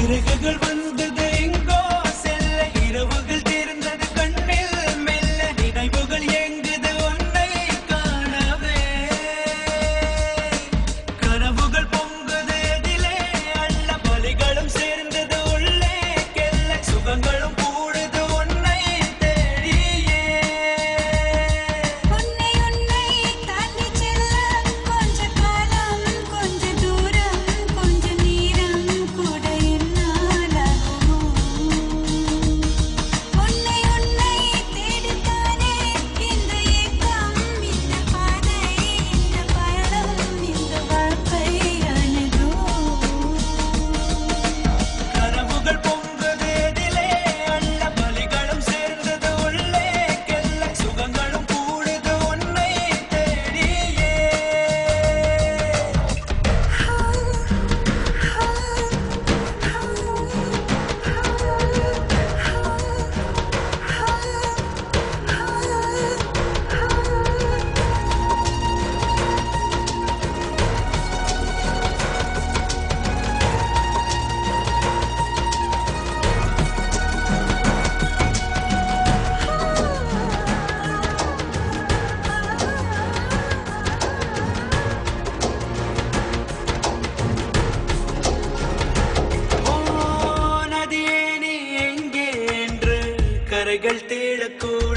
இறகுகள் வந்தது எங்கோ செல்ல இரவுகள் தேர்ந்தது கண்ணில் மெல்ல நினைவுகள் எங்குது உன்னை காணவே கனவுகள் பொங்குது எதிலே அள்ள பலிகளும் சேர்ந்தது உள்ளே கெல்ல சுகங்களும் கூடுது உன்னை தேடியே உன்னை தாண்டி செல்ல கொஞ்ச காலம் கொஞ்ச தூரம் கொஞ்ச நேரம் கூட என்னாலாகுமோ உன்னை தேடித்தானே இந்த ஏக்கம் இந்த பாதை இந்த பயணம் இந்த வாழ்க்கையானதோ கனவுகள் பொங்குது எதிலே அள்ள பலிகளும் சேர்ந்தது உள்ளே கெல்ல சுகங்களும் கூடுது உன்னை தேடியே ஓ நதியே நீ எங்கே என்று கரைகள் தேடக்கூட